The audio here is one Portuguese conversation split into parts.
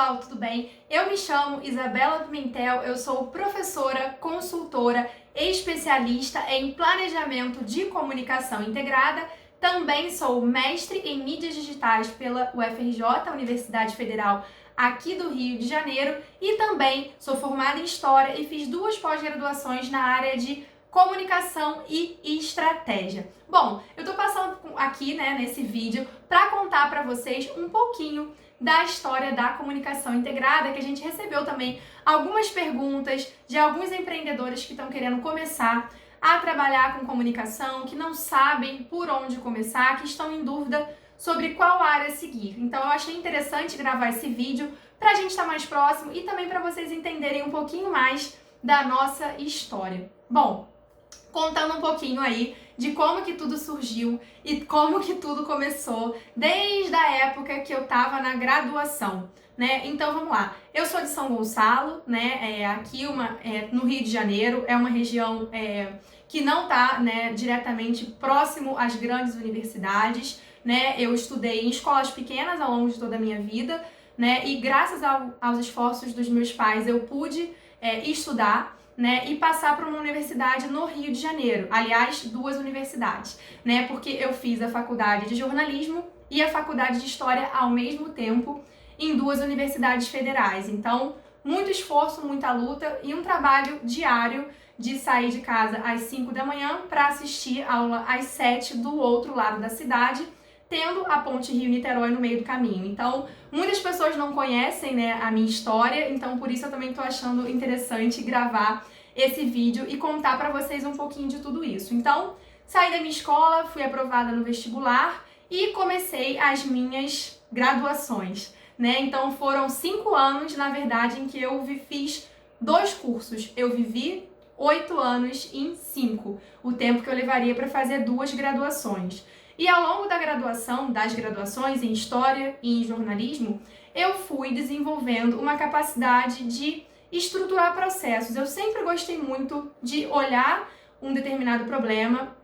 pessoal, tudo bem? Eu me chamo Isabela Pimentel, eu sou professora, consultora e especialista em planejamento de comunicação integrada. Também sou mestre em mídias digitais pela UFRJ, Universidade Federal aqui do Rio de Janeiro, e também sou formada em História e fiz 2 pós-graduações na área de comunicação e estratégia. Bom, eu tô passando aqui, nesse vídeo para contar para vocês um pouquinho da história da comunicação integrada, que a gente recebeu também algumas perguntas de alguns empreendedores que estão querendo começar a trabalhar com comunicação, que não sabem por onde começar, que estão em dúvida sobre qual área seguir. Então eu achei interessante gravar esse vídeo para a gente estar mais próximo e também para vocês entenderem um pouquinho mais da nossa história. Bom, contando um pouquinho aí de como que tudo surgiu e como que tudo começou desde a época que eu estava na graduação, né? Então vamos lá. Eu sou de São Gonçalo, né? Aqui no Rio de Janeiro, é uma região que não está, diretamente próximo às grandes universidades, né? Eu estudei em escolas pequenas ao longo de toda a minha vida, né? E graças aos esforços dos meus pais eu pude estudar, né, e passar para uma universidade no Rio de Janeiro. Aliás, 2 universidades, né? Porque eu fiz a faculdade de jornalismo e a faculdade de história ao mesmo tempo em 2 universidades federais. Então, muito esforço, muita luta e um trabalho diário de sair de casa às 5 da manhã para assistir aula às 7 do outro lado da cidade, tendo a ponte Rio-Niterói no meio do caminho. Então, muitas pessoas não conhecem, a minha história, então por isso eu também tô achando interessante gravar esse vídeo e contar para vocês um pouquinho de tudo isso. Então, saí da minha escola, fui aprovada no vestibular e comecei as minhas graduações, né? Então, foram 5 anos, na verdade, em que eu fiz 2 cursos. Eu vivi 8 anos em 5, o tempo que eu levaria para fazer 2 graduações. E ao longo das graduações em História e em Jornalismo, eu fui desenvolvendo uma capacidade de estruturar processos. Eu sempre gostei muito de olhar um determinado problema,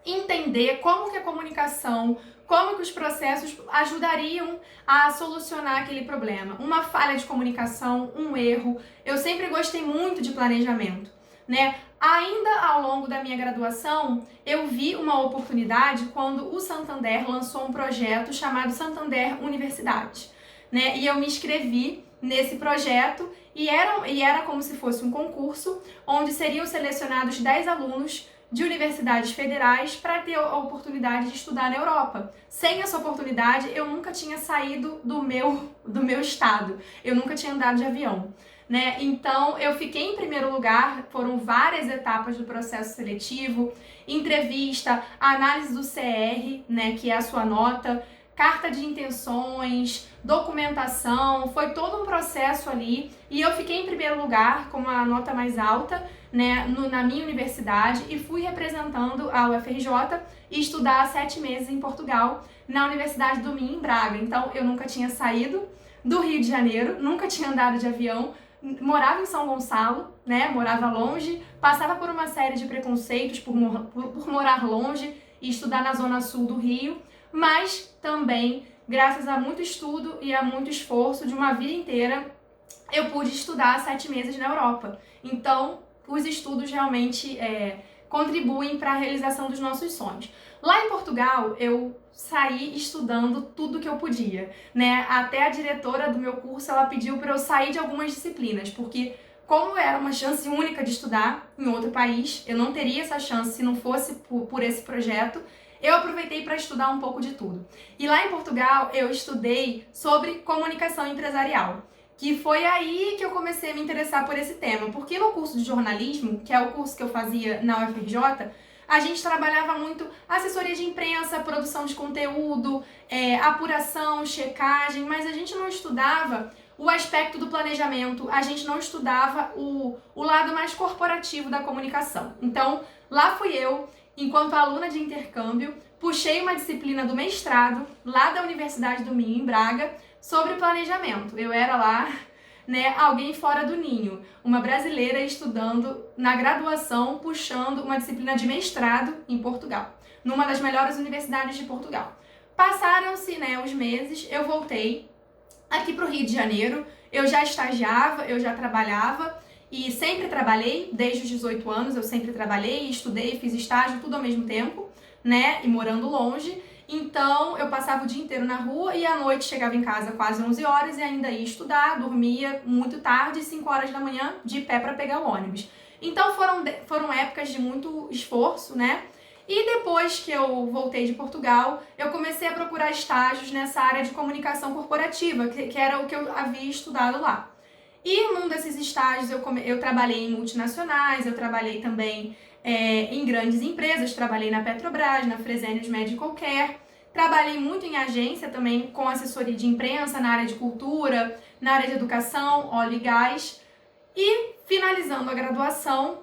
entender como que a comunicação, como que os processos ajudariam a solucionar aquele problema. Uma falha de comunicação, um erro. Eu sempre gostei muito de planejamento, né? Ainda ao longo da minha graduação, eu vi uma oportunidade quando o Santander lançou um projeto chamado Santander Universidade, né? E eu me inscrevi nesse projeto e era como se fosse um concurso onde seriam selecionados 10 alunos de universidades federais para ter a oportunidade de estudar na Europa. Sem essa oportunidade, eu nunca tinha saído do meu estado, eu nunca tinha andado de avião, né? Então, eu fiquei em primeiro lugar, foram várias etapas do processo seletivo, entrevista, análise do CR, né, que é a sua nota, carta de intenções, documentação, foi todo um processo ali e eu fiquei em primeiro lugar com a nota mais alta, né, na minha universidade e fui representando a UFRJ e estudar 7 meses em Portugal, na Universidade do Minho, em Braga. Então, eu nunca tinha saído do Rio de Janeiro, nunca tinha andado de avião, morava em São Gonçalo, né, morava longe, passava por uma série de preconceitos por morar longe e estudar na zona sul do Rio, mas também, graças a muito estudo e a muito esforço de uma vida inteira, eu pude estudar 7 meses na Europa. Então, os estudos realmente contribuem para a realização dos nossos sonhos. Lá em Portugal, eu saí estudando tudo que eu podia, né? Até a diretora do meu curso, ela pediu para eu sair de algumas disciplinas, porque como era uma chance única de estudar em outro país, eu não teria essa chance se não fosse por esse projeto, eu aproveitei para estudar um pouco de tudo. E lá em Portugal, eu estudei sobre comunicação empresarial, que foi aí que eu comecei a me interessar por esse tema, porque no curso de jornalismo, que é o curso que eu fazia na UFRJ, a gente trabalhava muito assessoria de imprensa, produção de conteúdo, apuração, checagem, mas a gente não estudava o aspecto do planejamento, a gente não estudava o lado mais corporativo da comunicação. Então, lá fui eu, enquanto aluna de intercâmbio, puxei uma disciplina do mestrado, lá da Universidade do Minho, em Braga, sobre planejamento. Eu era lá, alguém fora do ninho, uma brasileira estudando na graduação, puxando uma disciplina de mestrado em Portugal, numa das melhores universidades de Portugal. Passaram-se, os meses, eu voltei aqui para o Rio de Janeiro. Eu já estagiava, eu já trabalhava e sempre trabalhei, desde os 18 anos eu sempre trabalhei, estudei, fiz estágio, tudo ao mesmo tempo, né, e morando longe. Então eu passava o dia inteiro na rua e à noite chegava em casa quase 11 horas e ainda ia estudar, dormia muito tarde, 5 horas da manhã, de pé para pegar o ônibus. Então foram épocas de muito esforço, né? E depois que eu voltei de Portugal, eu comecei a procurar estágios nessa área de comunicação corporativa, que era o que eu havia estudado lá. E num desses estágios eu trabalhei em multinacionais, eu trabalhei também em grandes empresas, trabalhei na Petrobras, na Fresenius Medical Care, trabalhei muito em agência também com assessoria de imprensa na área de cultura, na área de educação, óleo e gás. E finalizando a graduação,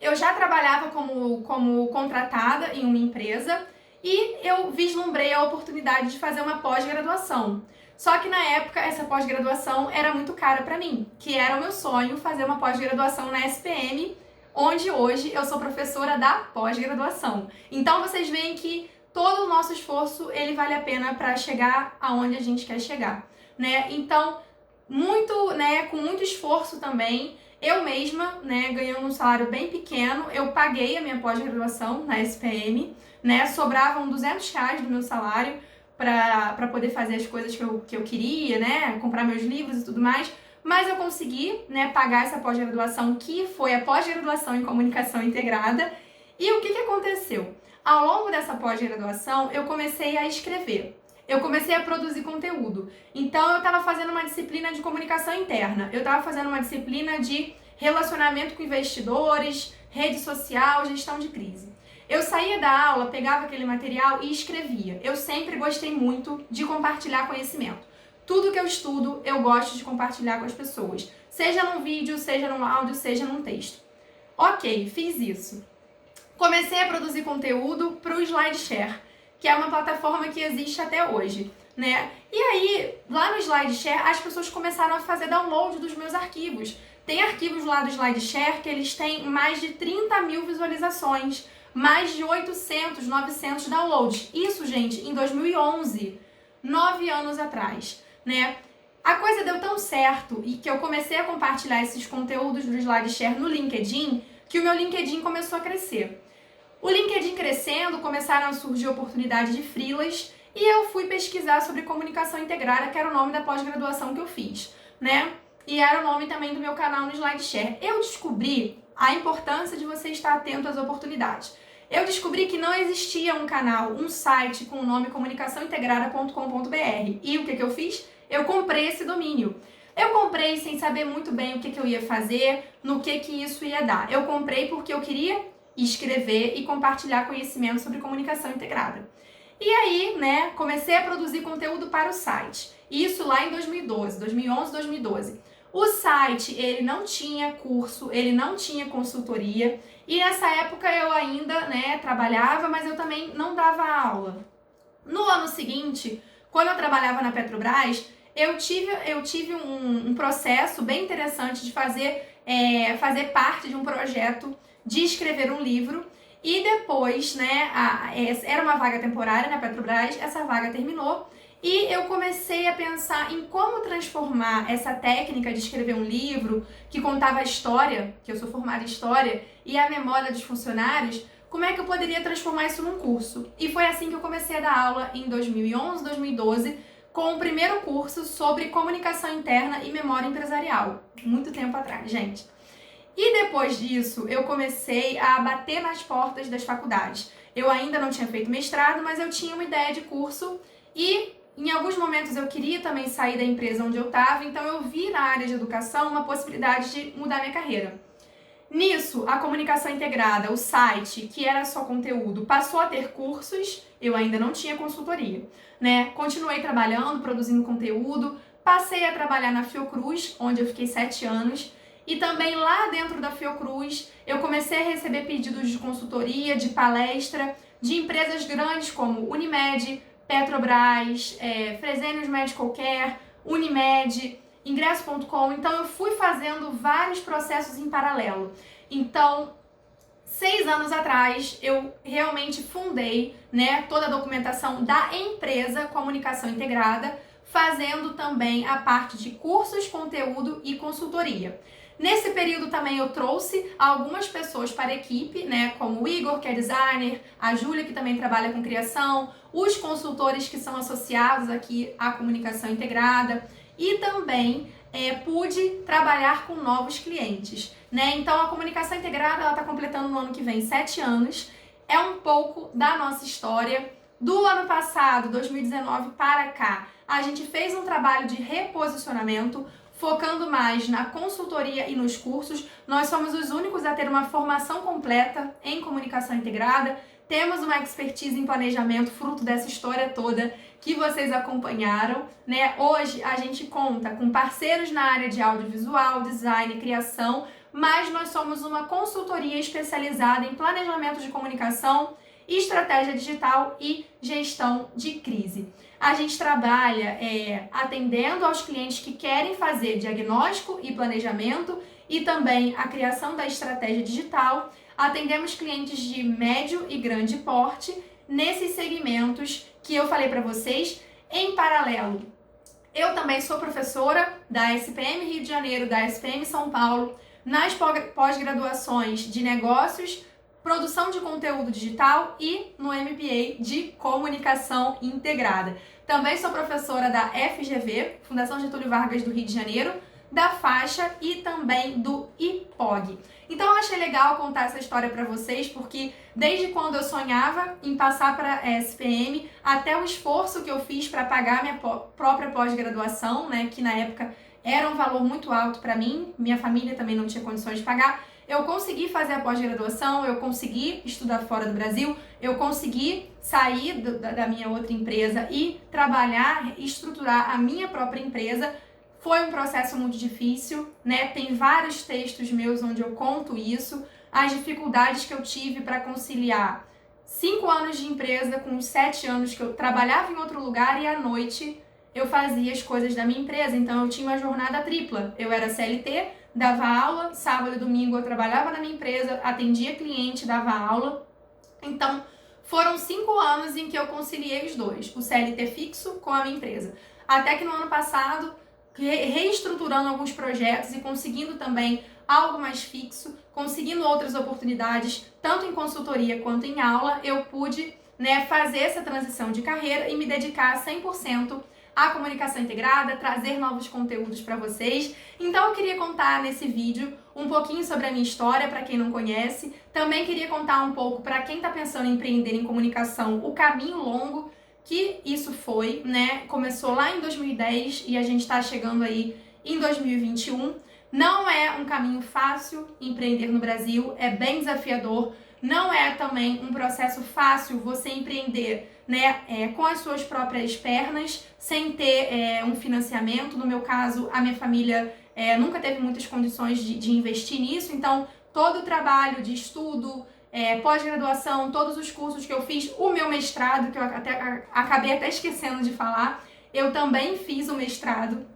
eu já trabalhava como contratada em uma empresa e eu vislumbrei a oportunidade de fazer uma pós-graduação. Só que na época essa pós-graduação era muito cara para mim, que era o meu sonho fazer uma pós-graduação na SPM, onde hoje eu sou professora da pós-graduação. Então vocês veem que todo o nosso esforço ele vale a pena para chegar aonde a gente quer chegar, né? Então, com muito esforço também, eu mesma, né, ganhando um salário bem pequeno, eu paguei a minha pós-graduação na SPM, né? Sobravam R$200 do meu salário para poder fazer as coisas que eu queria, né? Comprar meus livros e tudo mais. Mas eu consegui, né, pagar essa pós-graduação, que foi a pós-graduação em comunicação integrada. E o que aconteceu? Ao longo dessa pós-graduação, eu comecei a escrever. Eu comecei a produzir conteúdo. Então, eu estava fazendo uma disciplina de comunicação interna. Eu estava fazendo uma disciplina de relacionamento com investidores, rede social, gestão de crise. Eu saía da aula, pegava aquele material e escrevia. Eu sempre gostei muito de compartilhar conhecimento. Tudo que eu estudo, eu gosto de compartilhar com as pessoas. Seja num vídeo, seja num áudio, seja num texto. Ok, fiz isso. Comecei a produzir conteúdo para o SlideShare, que é uma plataforma que existe até hoje, né? E aí, lá no SlideShare, as pessoas começaram a fazer download dos meus arquivos. Tem arquivos lá do SlideShare que eles têm mais de 30 mil visualizações, mais de 800, 900 downloads. Isso, gente, em 2011, 9 anos atrás, né? A coisa deu tão certo e que eu comecei a compartilhar esses conteúdos do SlideShare no LinkedIn, que o meu LinkedIn começou a crescer. O LinkedIn crescendo, começaram a surgir oportunidades de freelas e eu fui pesquisar sobre comunicação integrada, que era o nome da pós-graduação que eu fiz, né? E era o nome também do meu canal no SlideShare. Eu descobri a importância de você estar atento às oportunidades. Eu descobri que não existia um canal, um site com o nome comunicaçãointegrada.com.br. E o que eu fiz? Eu comprei esse domínio. Eu comprei sem saber muito bem o que eu ia fazer, no que isso ia dar. Eu comprei porque eu queria escrever e compartilhar conhecimento sobre comunicação integrada. E aí, né, comecei a produzir conteúdo para o site. Isso lá em 2012, 2011, 2012. O site, ele não tinha curso, ele não tinha consultoria. E nessa época eu ainda, né, trabalhava, mas eu também não dava aula. No ano seguinte, quando eu trabalhava na Petrobras, eu tive um processo bem interessante de fazer parte de um projeto de escrever um livro. E depois, né, era uma vaga temporária na Petrobras, essa vaga terminou. E eu comecei a pensar em como transformar essa técnica de escrever um livro que contava a história, que eu sou formada em história, e a memória dos funcionários, como é que eu poderia transformar isso num curso. E foi assim que eu comecei a dar aula em 2011, 2012, com o primeiro curso sobre comunicação interna e memória empresarial. Muito tempo atrás, gente. E depois disso, eu comecei a bater nas portas das faculdades. Eu ainda não tinha feito mestrado, mas eu tinha uma ideia de curso e em alguns momentos eu queria também sair da empresa onde eu estava, então eu vi na área de educação uma possibilidade de mudar minha carreira. Nisso, a comunicação integrada, o site, que era só conteúdo, passou a ter cursos, eu ainda não tinha consultoria, né? Continuei trabalhando, produzindo conteúdo, passei a trabalhar na Fiocruz, onde eu fiquei 7 anos, e também lá dentro da Fiocruz, eu comecei a receber pedidos de consultoria, de palestra, de empresas grandes como Unimed, Petrobras, Fresenius Medical Care, Unimed, Ingresso.com. Então eu fui fazendo vários processos em paralelo. Então, 6 anos atrás, eu realmente fundei, né, toda a documentação da empresa Comunicação Integrada. fazendo também a parte de cursos, conteúdo e consultoria. Nesse período também eu trouxe algumas pessoas para a equipe, né, como o Igor, que é designer, a Júlia, que também trabalha com criação, os consultores que são associados aqui à comunicação integrada, e também pude trabalhar com novos clientes, né? Então a comunicação integrada ela está completando no ano que vem 7 anos. É um pouco da nossa história. Do ano passado, 2019 para cá, a gente fez um trabalho de reposicionamento, focando mais na consultoria e nos cursos. Nós somos os únicos a ter uma formação completa em comunicação integrada. Temos uma expertise em planejamento, fruto dessa história toda que vocês acompanharam, né? Hoje a gente conta com parceiros na área de audiovisual, design e criação, mas nós somos uma consultoria especializada em planejamento de comunicação, estratégia digital e gestão de crise. A gente trabalha atendendo aos clientes que querem fazer diagnóstico e planejamento e também a criação da estratégia digital. Atendemos clientes de médio e grande porte nesses segmentos que eu falei para vocês. Em paralelo, eu também sou professora da SPM Rio de Janeiro, da SPM São Paulo, nas pós-graduações de negócios, produção de conteúdo digital e no MBA de comunicação integrada. Também sou professora da FGV, Fundação Getúlio Vargas do Rio de Janeiro, da Faixa e também do IPOG. Então eu achei legal contar essa história para vocês, porque desde quando eu sonhava em passar para a SPM, até o esforço que eu fiz para pagar minha própria pós-graduação, né, que na época era um valor muito alto para mim, minha família também não tinha condições de pagar, eu consegui fazer a pós-graduação, eu consegui estudar fora do Brasil, eu consegui sair da minha outra empresa e trabalhar, estruturar a minha própria empresa. Foi um processo muito difícil, né? Tem vários textos meus onde eu conto isso, as dificuldades que eu tive para conciliar 5 anos de empresa com os 7 anos que eu trabalhava em outro lugar e à noite eu fazia as coisas da minha empresa. Então eu tinha uma jornada tripla. Eu era CLT, dava aula, sábado e domingo eu trabalhava na minha empresa, atendia cliente, dava aula. Então foram 5 anos em que eu conciliei os dois, o CLT fixo com a minha empresa. Até que no ano passado, reestruturando alguns projetos e conseguindo também algo mais fixo, conseguindo outras oportunidades, tanto em consultoria quanto em aula, eu pude, né, fazer essa transição de carreira e me dedicar 100% à comunicação integrada, trazer novos conteúdos para vocês. Então eu queria contar nesse vídeo um pouquinho sobre a minha história, para quem não conhece. Também queria contar um pouco para quem está pensando em empreender em comunicação, o caminho longo que isso foi, né? Começou lá em 2010 e a gente está chegando aí em 2021. Não é um caminho fácil empreender no Brasil, é bem desafiador. Não é também um processo fácil você empreender, né, com as suas próprias pernas, sem ter um financiamento. No meu caso, a minha família nunca teve muitas condições de investir nisso, então todo o trabalho de estudo, pós-graduação, todos os cursos que eu fiz, o meu mestrado, que eu acabei até esquecendo de falar, eu também fiz o mestrado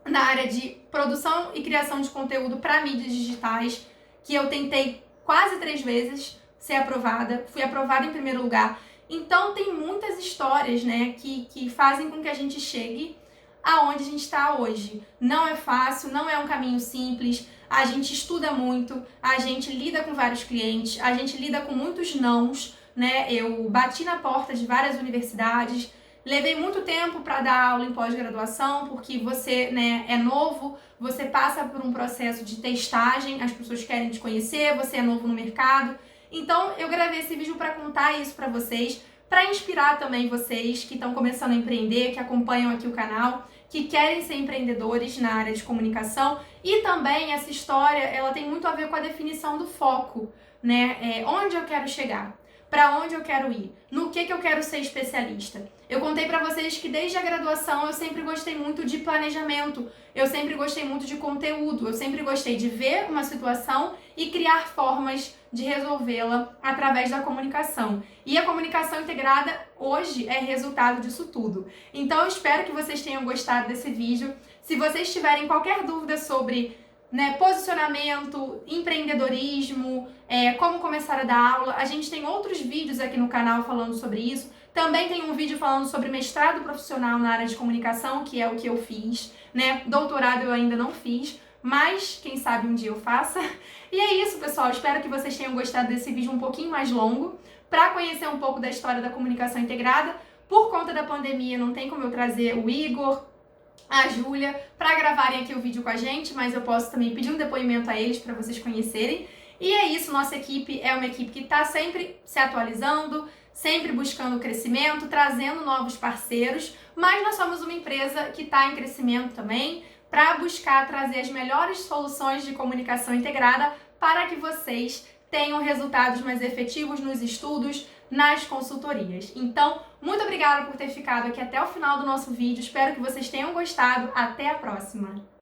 na área de produção e criação de conteúdo para mídias digitais, que eu tentei quase 3 vezes ser aprovada, fui aprovada em primeiro lugar. Então tem muitas histórias, né, que fazem com que a gente chegue aonde a gente está hoje. Não é fácil, não é um caminho simples, a gente estuda muito, a gente lida com vários clientes, a gente lida com muitos nãos, né? Eu bati na porta de várias universidades, levei muito tempo para dar aula em pós-graduação, porque você, né, é novo, você passa por um processo de testagem, as pessoas querem te conhecer, você é novo no mercado. Então eu gravei esse vídeo para contar isso para vocês, para inspirar também vocês que estão começando a empreender, que acompanham aqui o canal, que querem ser empreendedores na área de comunicação. E também essa história, ela tem muito a ver com a definição do foco, né? Onde eu quero chegar, para onde eu quero ir, no que eu quero ser especialista. Eu contei para vocês que desde a graduação eu sempre gostei muito de planejamento, eu sempre gostei muito de conteúdo, eu sempre gostei de ver uma situação e criar formas de resolvê-la através da comunicação. E a comunicação integrada hoje é resultado disso tudo. Então eu espero que vocês tenham gostado desse vídeo. Se vocês tiverem qualquer dúvida sobre né, posicionamento, empreendedorismo, como começar a dar aula. A gente tem outros vídeos aqui no canal falando sobre isso. Também tem um vídeo falando sobre mestrado profissional na área de comunicação, que é o que eu fiz, né? Doutorado eu ainda não fiz, mas quem sabe um dia eu faça. E é isso, pessoal. Espero que vocês tenham gostado desse vídeo um pouquinho mais longo, para conhecer um pouco da história da comunicação integrada. Por conta da pandemia, não tem como eu trazer o Igor, a Júlia, para gravarem aqui o vídeo com a gente, mas eu posso também pedir um depoimento a eles para vocês conhecerem. E é isso, nossa equipe é uma equipe que está sempre se atualizando, sempre buscando crescimento, trazendo novos parceiros, mas nós somos uma empresa que está em crescimento também, para buscar trazer as melhores soluções de comunicação integrada para que vocês tenham resultados mais efetivos nos estudos, nas consultorias. Então, muito obrigada por ter ficado aqui até o final do nosso vídeo. Espero que vocês tenham gostado. Até a próxima!